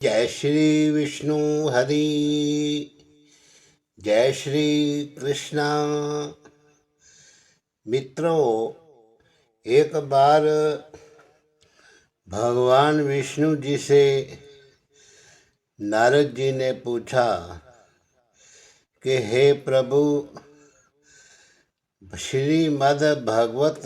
जय श्री विष्णु हरि। जय श्री कृष्णा। मित्रों, एक बार भगवान विष्णु जी से नारद जी ने पूछा कि हे प्रभु, श्रीमद् भागवत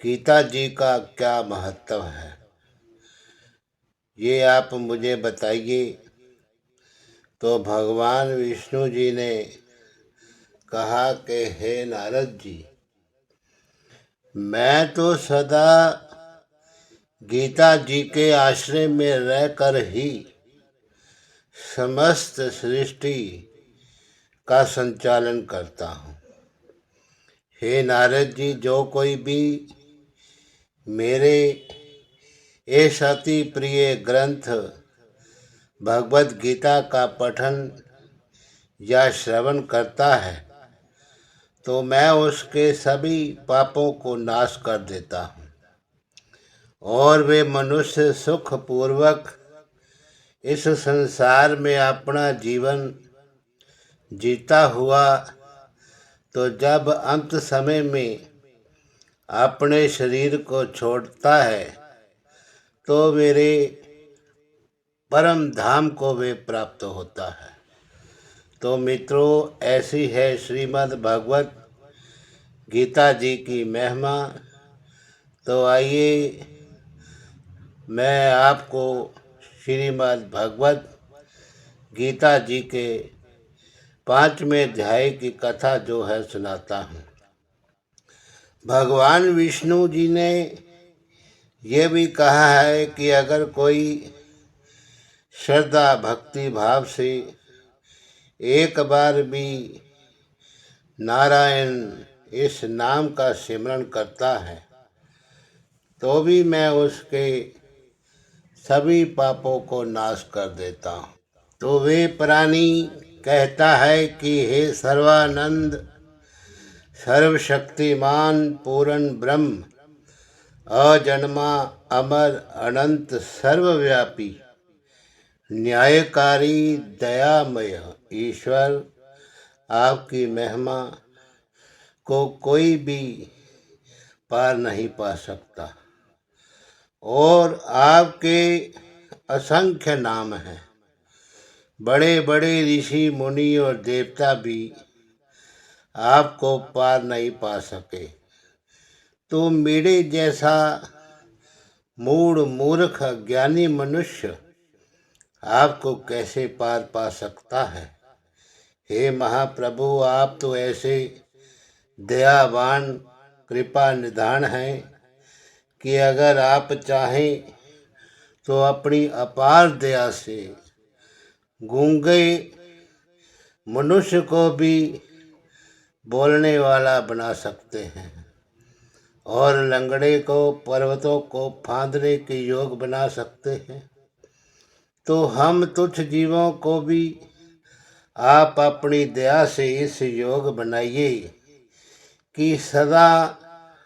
गीता जी का क्या महत्व है, ये आप मुझे बताइए। तो भगवान विष्णु जी ने कहा कि हे नारद जी, मैं तो सदा गीता जी के आश्रय में रहकर ही समस्त सृष्टि का संचालन करता हूँ। हे नारद जी, जो कोई भी मेरे इस अति प्रिय ग्रंथ भगवत गीता का पठन या श्रवण करता है तो मैं उसके सभी पापों को नाश कर देता हूँ और वे मनुष्य सुखपूर्वक इस संसार में अपना जीवन जीता हुआ तो जब अंत समय में अपने शरीर को छोड़ता है तो मेरे परम धाम को वे प्राप्त होता है। तो मित्रों, ऐसी है श्रीमद् भागवत गीता जी की महिमा। तो आइए मैं आपको श्रीमद् भागवत गीता जी के 5वें अध्याय की कथा जो है सुनाता हूँ। भगवान विष्णु जी ने ये भी कहा है कि अगर कोई श्रद्धा भक्ति भाव से एक बार भी नारायण इस नाम का सिमरन करता है तो भी मैं उसके सभी पापों को नाश कर देता हूँ। तो वे प्राणी कहता है कि हे सर्वानंद सर्वशक्तिमान पूर्ण ब्रह्म अजन्मा अमर अनंत सर्वव्यापी न्यायकारी दयामय ईश्वर, आपकी महिमा को कोई भी पार नहीं पा सकता और आपके असंख्य नाम हैं। बड़े बड़े ऋषि मुनि और देवता भी आपको पार नहीं पा सके। तो मेरे जैसा मूढ़ मूर्ख ज्ञानी मनुष्य आपको कैसे पार पा सकता है। हे महाप्रभु, आप तो ऐसे दयावान कृपा निधान हैं कि अगर आप चाहें तो अपनी अपार दया से गूंगे मनुष्य को भी बोलने वाला बना सकते हैं और लंगड़े को पर्वतों को फांदने के योग बना सकते हैं। तो हम तुच्छ जीवों को भी आप अपनी दया से इस योग बनाइए कि सदा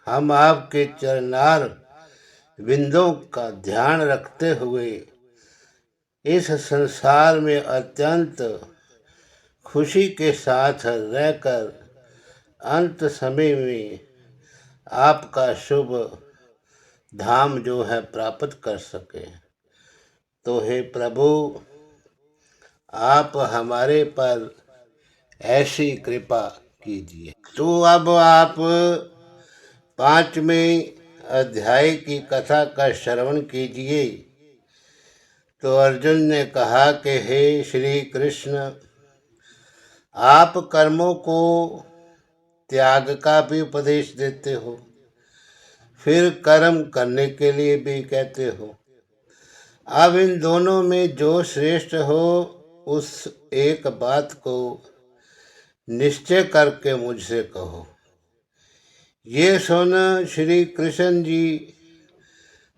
हम आपके चरणार बिंदों का ध्यान रखते हुए इस संसार में अत्यंत खुशी के साथ रहकर अंत समय में आपका शुभ धाम जो है प्राप्त कर सके। तो हे प्रभु, आप हमारे पर ऐसी कृपा कीजिए। तो अब आप 5वें अध्याय की कथा का श्रवण कीजिए। तो अर्जुन ने कहा कि हे श्री कृष्ण, आप कर्मों को त्याग का भी उपदेश देते हो, फिर कर्म करने के लिए भी कहते हो। अब इन दोनों में जो श्रेष्ठ हो उस एक बात को निश्चय करके मुझसे कहो। ये सुन श्री कृष्ण जी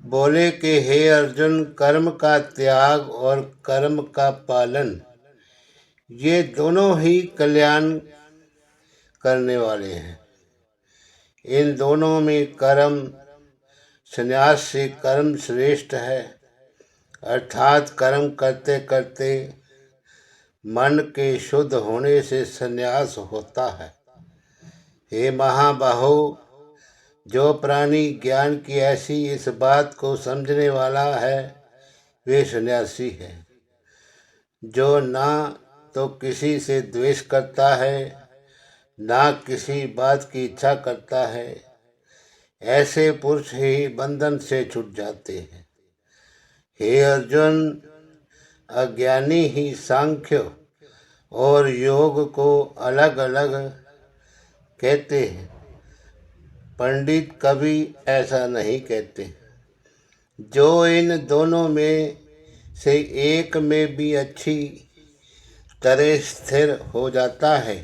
बोले कि हे अर्जुन, कर्म का त्याग और कर्म का पालन ये दोनों ही कल्याण करने वाले हैं। इन दोनों में कर्म संन्यास से कर्म श्रेष्ठ है अर्थात कर्म करते करते मन के शुद्ध होने से संन्यास होता है। हे महाबाहो, जो प्राणी ज्ञान की ऐसी इस बात को समझने वाला है वे सन्यासी है। जो ना तो किसी से द्वेष करता है, ना किसी बात की इच्छा करता है, ऐसे पुरुष ही बंधन से छूट जाते हैं। हे अर्जुन, अज्ञानी ही सांख्य और योग को अलग अलग कहते हैं, पंडित कभी ऐसा नहीं कहते। जो इन दोनों में से एक में भी अच्छी तरह स्थिर हो जाता है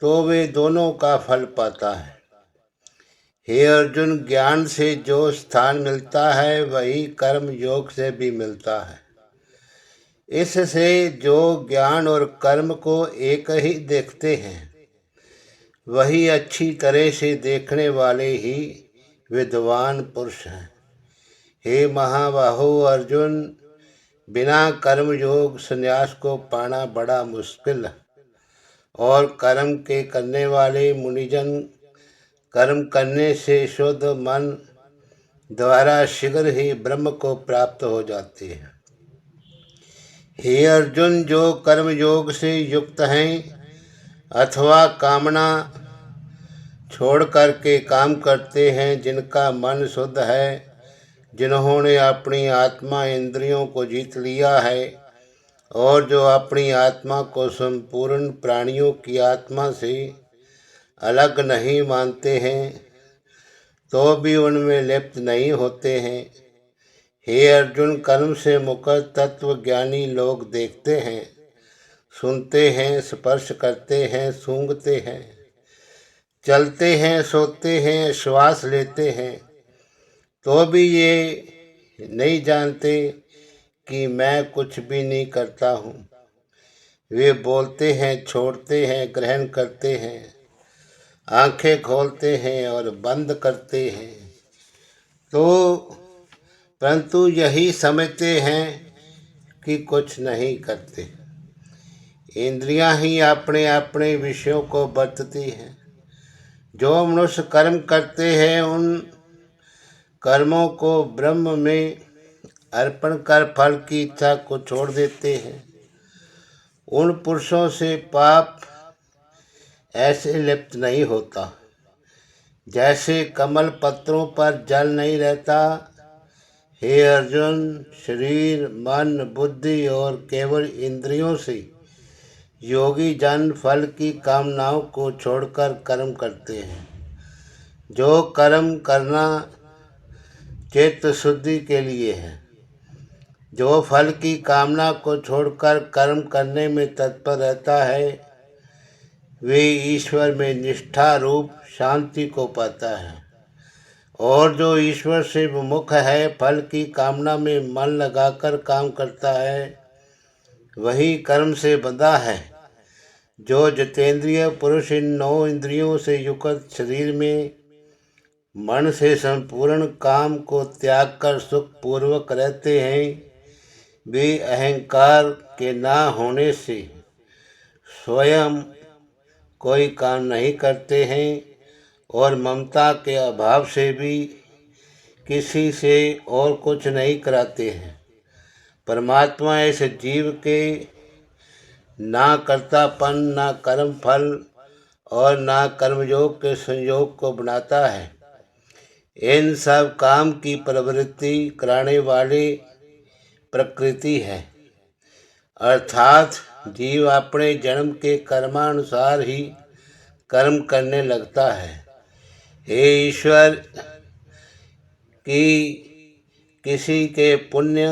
तो वे दोनों का फल पाता है। हे अर्जुन, ज्ञान से जो स्थान मिलता है वही कर्म योग से भी मिलता है। इससे जो ज्ञान और कर्म को एक ही देखते हैं वही अच्छी तरह से देखने वाले ही विद्वान पुरुष हैं। हे महाबाहो अर्जुन, बिना कर्म योग संन्यास को पाना बड़ा मुश्किल है और कर्म के करने वाले मुनिजन कर्म करने से शुद्ध मन द्वारा शीघ्र ही ब्रह्म को प्राप्त हो जाते हैं। हे अर्जुन, जो कर्म योग से युक्त हैं अथवा कामना छोड़ करके काम करते हैं, जिनका मन शुद्ध है, जिन्होंने अपनी आत्मा इंद्रियों को जीत लिया है और जो अपनी आत्मा को संपूर्ण प्राणियों की आत्मा से अलग नहीं मानते हैं तो भी उनमें लिप्त नहीं होते हैं। हे अर्जुन, कर्म से मुक्त तत्व ज्ञानी लोग देखते हैं, सुनते हैं, स्पर्श करते हैं, सूंघते हैं, चलते हैं, सोते हैं, श्वास लेते हैं, तो भी ये नहीं जानते कि मैं कुछ भी नहीं करता हूँ। वे बोलते हैं, छोड़ते हैं, ग्रहण करते हैं, आंखें खोलते हैं और बंद करते हैं, तो परंतु यही समझते हैं कि कुछ नहीं करते। इंद्रियां ही अपने अपने विषयों को बरतती हैं। जो मनुष्य कर्म करते हैं उन कर्मों को ब्रह्म में अर्पण कर फल की इच्छा को छोड़ देते हैं। उन पुरुषों से पाप ऐसे लिप्त नहीं होता जैसे कमल पत्रों पर जल नहीं रहता। हे अर्जुन, शरीर, मन, बुद्धि और केवल इंद्रियों से योगी जन फल की कामनाओं को छोड़कर कर्म करते हैं। जो कर्म करना चित्त शुद्धि के लिए है, जो फल की कामना को छोड़कर कर्म करने में तत्पर रहता है वे ईश्वर में निष्ठा रूप शांति को पाता है। और जो ईश्वर से विमुख है, फल की कामना में मन लगाकर काम करता है, वही कर्म से बंधा है। जो जितेंद्रिय पुरुष इन 9 इंद्रियों से युक्त शरीर में मन से संपूर्ण काम को त्याग कर सुख पूर्वक रहते हैं, वे अहंकार के ना होने से स्वयं कोई काम नहीं करते हैं और ममता के अभाव से भी किसी से और कुछ नहीं कराते हैं। परमात्मा इस जीव के ना कर्तापन, ना कर्म फल और ना कर्मयोग के संयोग को बनाता है। इन सब काम की प्रवृत्ति कराने वाली प्रकृति है, अर्थात जीव अपने जन्म के कर्मानुसार ही कर्म करने लगता है। हे ईश्वर, की किसी के पुण्य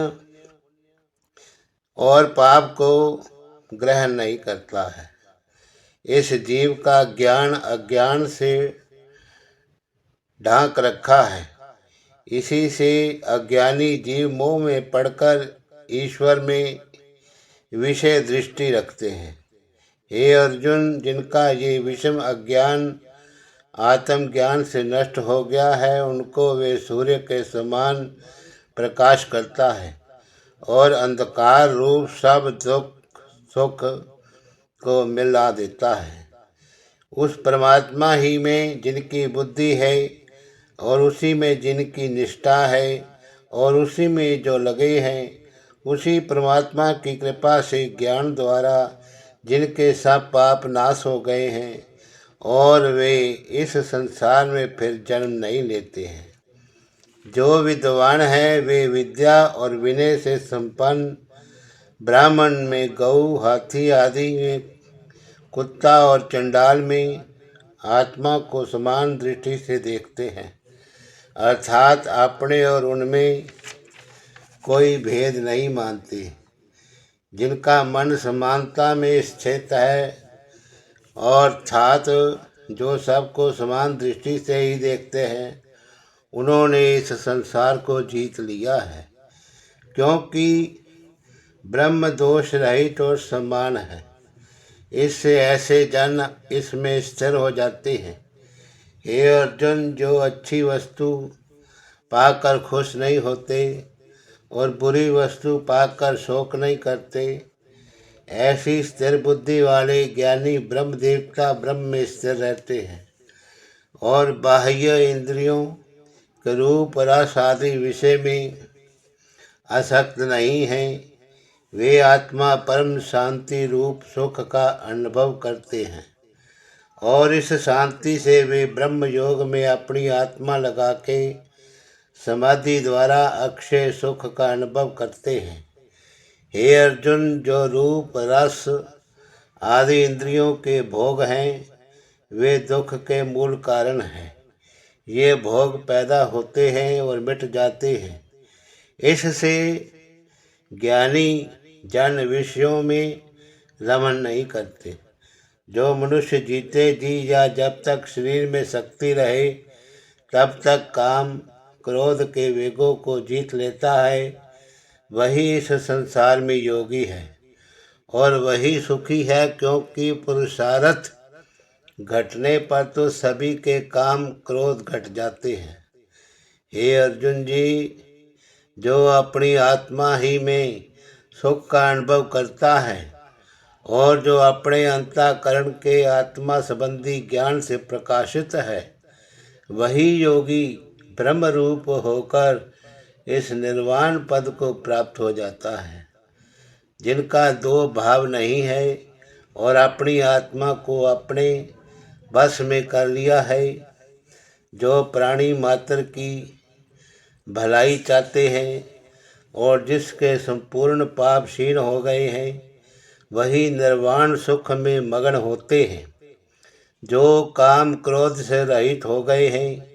और पाप को ग्रहण नहीं करता है। इस जीव का ज्ञान अज्ञान से ढांक रखा है। इसी से अज्ञानी जीव मोह में पड़कर ईश्वर में विषय दृष्टि रखते हैं। हे अर्जुन, जिनका ये विषम अज्ञान आत्मज्ञान से नष्ट हो गया है, उनको वे सूर्य के समान प्रकाश करता है। और अंधकार रूप सब दुख सुख को मिला देता है। उस परमात्मा ही में जिनकी बुद्धि है और उसी में जिनकी निष्ठा है और उसी में जो लगे हैं, उसी परमात्मा की कृपा से ज्ञान द्वारा जिनके सब पाप नाश हो गए हैं और वे इस संसार में फिर जन्म नहीं लेते हैं। जो विद्वान हैं वे विद्या और विनय से संपन्न ब्राह्मण में गौ, हाथी आदि में कुत्ता और चंडाल में आत्मा को समान दृष्टि से देखते हैं, अर्थात अपने और उनमें कोई भेद नहीं मानते। जिनका मन समानता में स्थित है अर्थात जो सबको समान दृष्टि से ही देखते हैं, उन्होंने इस संसार को जीत लिया है, क्योंकि ब्रह्म दोष रहित और समान है। इससे ऐसे जन इसमें स्थिर हो जाते हैं। हे अर्जुन, जो अच्छी वस्तु पाकर खुश नहीं होते और बुरी वस्तु पाकर शोक नहीं करते, ऐसी स्थिर बुद्धि वाले ज्ञानी ब्रह्म देवता ब्रह्म में स्थिर रहते हैं और बाह्य इंद्रियों के रूप रस आदि विषय में आसक्त नहीं हैं। वे आत्मा परम शांति रूप सुख का अनुभव करते हैं और इस शांति से वे ब्रह्म योग में अपनी आत्मा लगा के समाधि द्वारा अक्षय सुख का अनुभव करते हैं। हे अर्जुन, जो रूप रस आदि इंद्रियों के भोग हैं वे दुख के मूल कारण हैं। ये भोग पैदा होते हैं और मिट जाते हैं। इससे ज्ञानी जन विषयों में रमण नहीं करते। जो मनुष्य जीते जी या जब तक शरीर में शक्ति रहे तब तक काम क्रोध के वेगों को जीत लेता है, वही इस संसार में योगी है और वही सुखी है, क्योंकि पुरुषार्थ घटने पर तो सभी के काम क्रोध घट जाते हैं। हे अर्जुन जी, जो अपनी आत्मा ही में सुख का अनुभव करता है और जो अपने अंतःकरण के आत्मा संबंधी ज्ञान से प्रकाशित है, वही योगी ब्रह्म रूप होकर इस निर्वाण पद को प्राप्त हो जाता है। जिनका दो भाव नहीं है और अपनी आत्मा को अपने बस में कर लिया है, जो प्राणी मात्र की भलाई चाहते हैं और जिसके संपूर्ण पाप क्षीण हो गए हैं, वही निर्वाण सुख में मगन होते हैं। जो काम क्रोध से रहित हो गए हैं,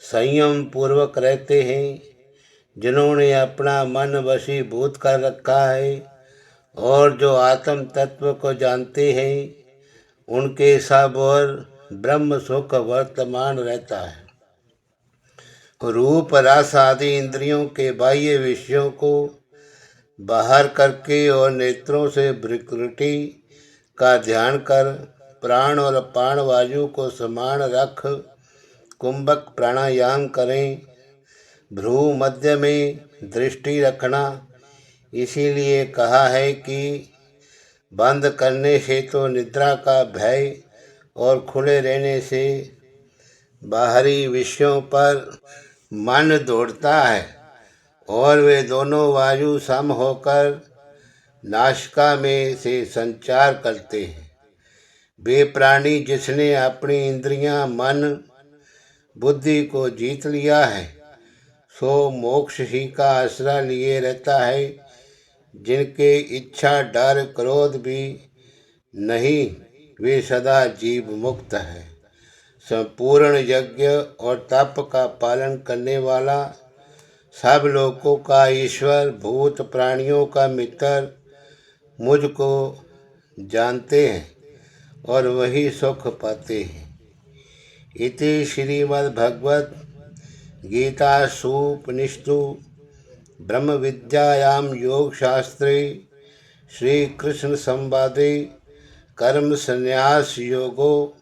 संयम पूर्वक रहते हैं, जिन्होंने अपना मन वशीभूत कर रखा है और जो आत्म तत्व को जानते हैं, उनके सब और ब्रह्म सुख वर्तमान रहता है। रूप रस आदि इंद्रियों के बाह्य विषयों को बाहर करके और नेत्रों से विकृति का ध्यान कर प्राण और अपान वायु को समान रख कुंभक प्राणायाम करें। भ्रू मध्य में दृष्टि रखना इसीलिए कहा है कि बंद करने से तो निद्रा का भय और खुले रहने से बाहरी विषयों पर मन दौड़ता है और वे दोनों वायु सम होकर नासिका में से संचार करते हैं। वे प्राणी जिसने अपनी इंद्रियां मन बुद्धि को जीत लिया है, सो मोक्ष ही का आश्रय लिए रहता है। जिनके इच्छा डर क्रोध भी नहीं, वे सदा जीव मुक्त है। संपूर्ण यज्ञ और तप का पालन करने वाला, सब लोगों का ईश्वर, भूत प्राणियों का मित्र मुझको जानते हैं और वही सुख पाते हैं। इति श्रीमद्भगवद गीतासु उपनिषदु ब्रह्म विद्यायां योग शास्त्रे श्री कृष्ण संवादे कर्म संन्यास योगो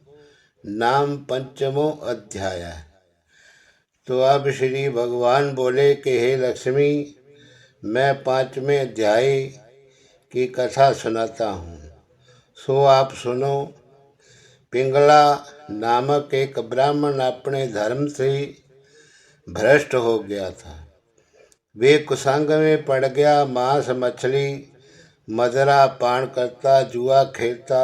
नाम पंचमो अध्याय। तो अब श्री भगवान बोले कि हे लक्ष्मी, मैं 5वें अध्याय की कथा सुनाता हूँ। सो आप सुनो। पिंगला नामक एक ब्राह्मण अपने धर्म से भ्रष्ट हो गया था। वे कुसंग में पड़ गया। मांस मछली मदिरा पान करता, जुआ खेलता।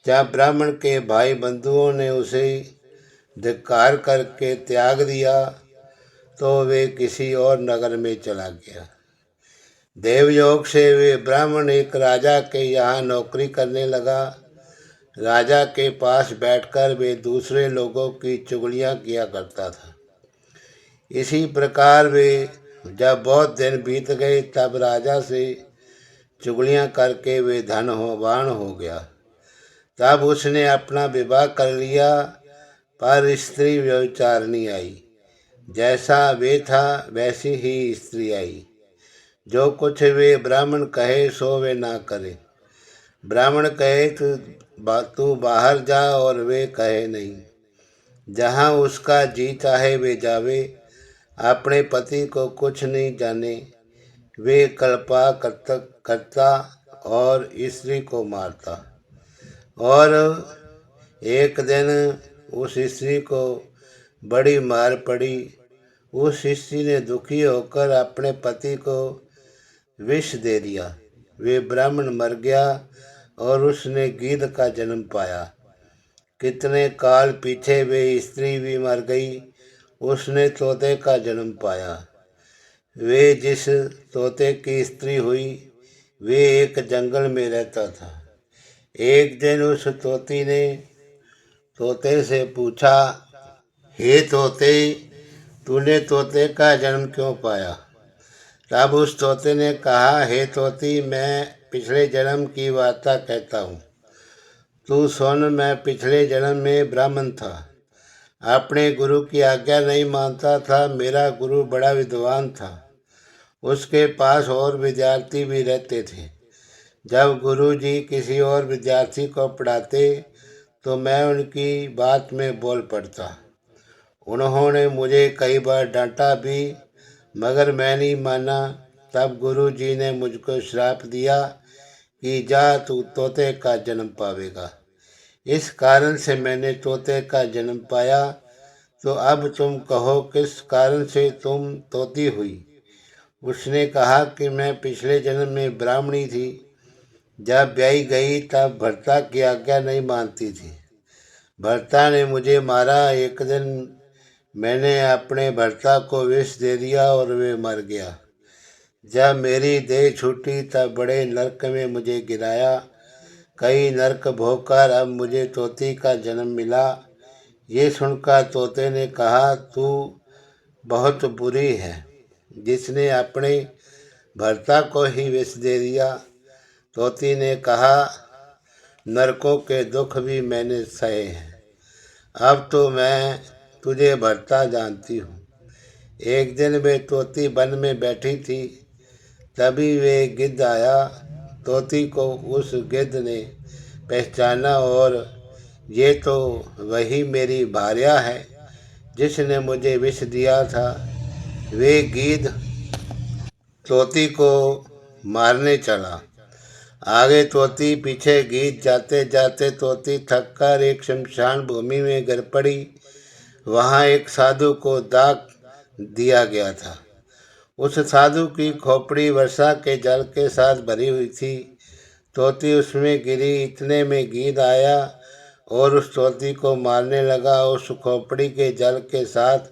जब ब्राह्मण के भाई बंधुओं ने उसे धिक्कार करके त्याग दिया तो वे किसी और नगर में चला गया। देवयोग से वे ब्राह्मण एक राजा के यहाँ नौकरी करने लगा। राजा के पास बैठकर वे दूसरे लोगों की चुगलियाँ किया करता था। इसी प्रकार वे जब बहुत दिन बीत गए तब राजा से चुगलियाँ करके वे धनवान हो गया। तब उसने अपना विवाह कर लिया, पर स्त्री व्यभिचारिणी आई। जैसा वे था वैसी ही स्त्री आई। जो कुछ वे ब्राह्मण कहे सो वे ना करे। ब्राह्मण कहे तू बाहर जा और वे कहे नहीं। जहाँ उसका जी चाहे वे जावे। अपने पति को कुछ नहीं जाने। वे कल्पा करता और स्त्री को मारता। और एक दिन उस स्त्री को बड़ी मार पड़ी। उस स्त्री ने दुखी होकर अपने पति को विष दे दिया। वे ब्राह्मण मर गया और उसने गीध का जन्म पाया। कितने काल पीछे वे स्त्री भी मर गई। उसने तोते का जन्म पाया। वे जिस तोते की स्त्री हुई वे एक जंगल में रहता था। एक दिन उस तोती ने तोते से पूछा, हे तोते, तूने तोते का जन्म क्यों पाया? तब उस तोते ने कहा, हे तोती, मैं पिछले जन्म की वार्ता कहता हूँ। तू सुन। मैं पिछले जन्म में ब्राह्मण था। अपने गुरु की आज्ञा नहीं मानता था। मेरा गुरु बड़ा विद्वान था। उसके पास और विद्यार्थी भी रहते थे। जब गुरु जी किसी और विद्यार्थी को पढ़ाते तो मैं उनकी बात में बोल पड़ता। उन्होंने मुझे कई बार डांटा भी, मगर मैं नहीं माना। तब गुरु जी ने मुझको श्राप दिया कि जा, तू तोते का जन्म पावेगा। इस कारण से मैंने तोते का जन्म पाया। तो अब तुम कहो, किस कारण से तुम तोती हुई? उसने कहा कि मैं पिछले जन्म में ब्राह्मणी थी। जब ब्याही गई तब भर्ता की आज्ञा नहीं मानती थी। भर्ता ने मुझे मारा। एक दिन मैंने अपने भर्ता को विष दे दिया और वे मर गया। जब मेरी देह छूटी तब बड़े नरक में मुझे गिराया। कई नरक भोगकर अब मुझे तोती का जन्म मिला। ये सुनकर तोते ने कहा, तू बहुत बुरी है, जिसने अपने भर्ता को ही विष दे दिया। तोती ने कहा, नरकों के दुख भी मैंने सहे हैं। अब तो मैं तुझे भर्ता जानती हूँ। एक दिन वे तोती वन में बैठी थी। तभी वे गिद्ध आया। तोती को उस गिद्ध ने पहचाना और ये तो वही मेरी भार्या है जिसने मुझे विष दिया था। वे गिद्ध तोती को मारने चला। आगे तोती, पीछे गिद्ध। जाते जाते तोती थककर एक शमशान भूमि में गिर पड़ी। वहाँ एक साधु को दाग दिया गया था। उस साधु की खोपड़ी वर्षा के जल के साथ भरी हुई थी। तोती उसमें गिरी। इतने में गिद्ध आया और उस तोती को मारने लगा। उस खोपड़ी के जल के साथ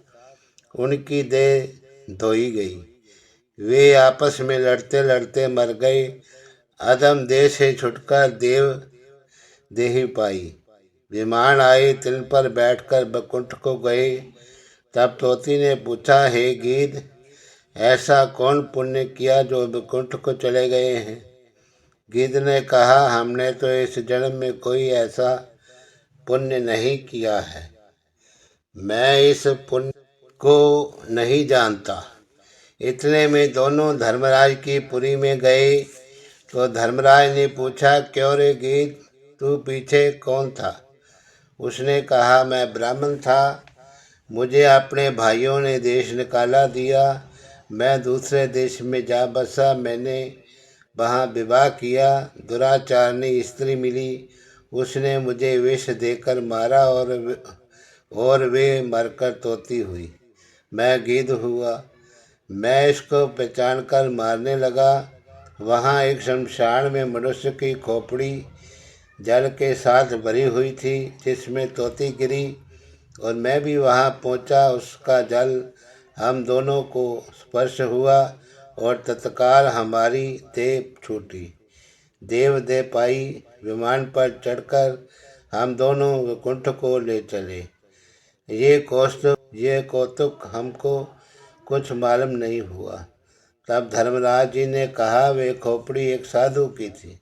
उनकी देह धोई गई। वे आपस में लड़ते लड़ते मर गए। अधम देह से छुटकर देव देही पाई। विमान आए, तिल पर बैठकर बैकुंठ को गए। तब तोती ने पूछा, हे गिद्ध, ऐसा कौन पुण्य किया जो बैकुंठ को चले गए हैं? गिद्ध ने कहा, हमने तो इस जन्म में कोई ऐसा पुण्य नहीं किया है। मैं इस पुण्य को नहीं जानता। इतने में दोनों धर्मराज की पुरी में गए। तो धर्मराज ने पूछा, क्यों रे गिद्ध, तू पीछे कौन था? उसने कहा, मैं ब्राह्मण था। मुझे अपने भाइयों ने देश निकाला दिया। मैं दूसरे देश में जा बसा। मैंने वहाँ विवाह किया। दुराचारणी स्त्री मिली, उसने मुझे विष देकर मारा और वे मरकर तोती हुई। मैं गिद्ध हुआ। मैं इसको पहचान कर मारने लगा। वहाँ एक शमशान में मनुष्य की खोपड़ी जल के साथ भरी हुई थी, जिसमें तोती गिरी और मैं भी वहाँ पहुँचा। उसका जल हम दोनों को स्पर्श हुआ और तत्काल हमारी देह छूटी। देव दे पाई। विमान पर चढ़कर हम दोनों वैकुंठ को ले चले। ये कौतुक हमको कुछ मालूम नहीं हुआ। तब धर्मराज जी ने कहा, वे खोपड़ी एक साधु की थी।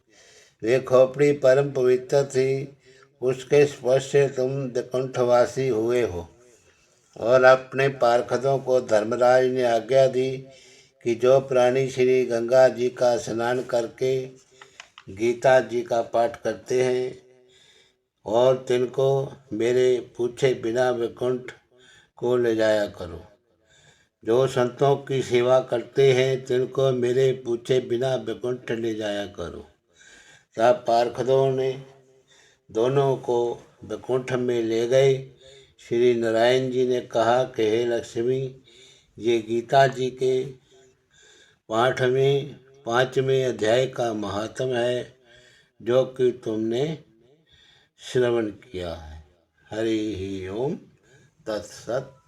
वे खोपड़ी परम पवित्र थी। उसके स्पर्श से तुम वैकुंठवासी हुए हो। और अपने पार्षदों को धर्मराज ने आज्ञा दी कि जो प्राणी श्री गंगा जी का स्नान करके गीता जी का पाठ करते हैं और तिनको मेरे पूछे बिना वैकुंठ को ले जाया करो। जो संतों की सेवा करते हैं तिनको मेरे पूछे बिना वैकुंठ ले जाया करो। तब पार्षदों ने दोनों को वैकुंठ में ले गए। श्री नारायण जी ने कहा कि हे लक्ष्मी, ये गीता जी के पाँचवें अध्याय का महात्म है जो कि तुमने श्रवण किया है। हरि ओम तत्सत।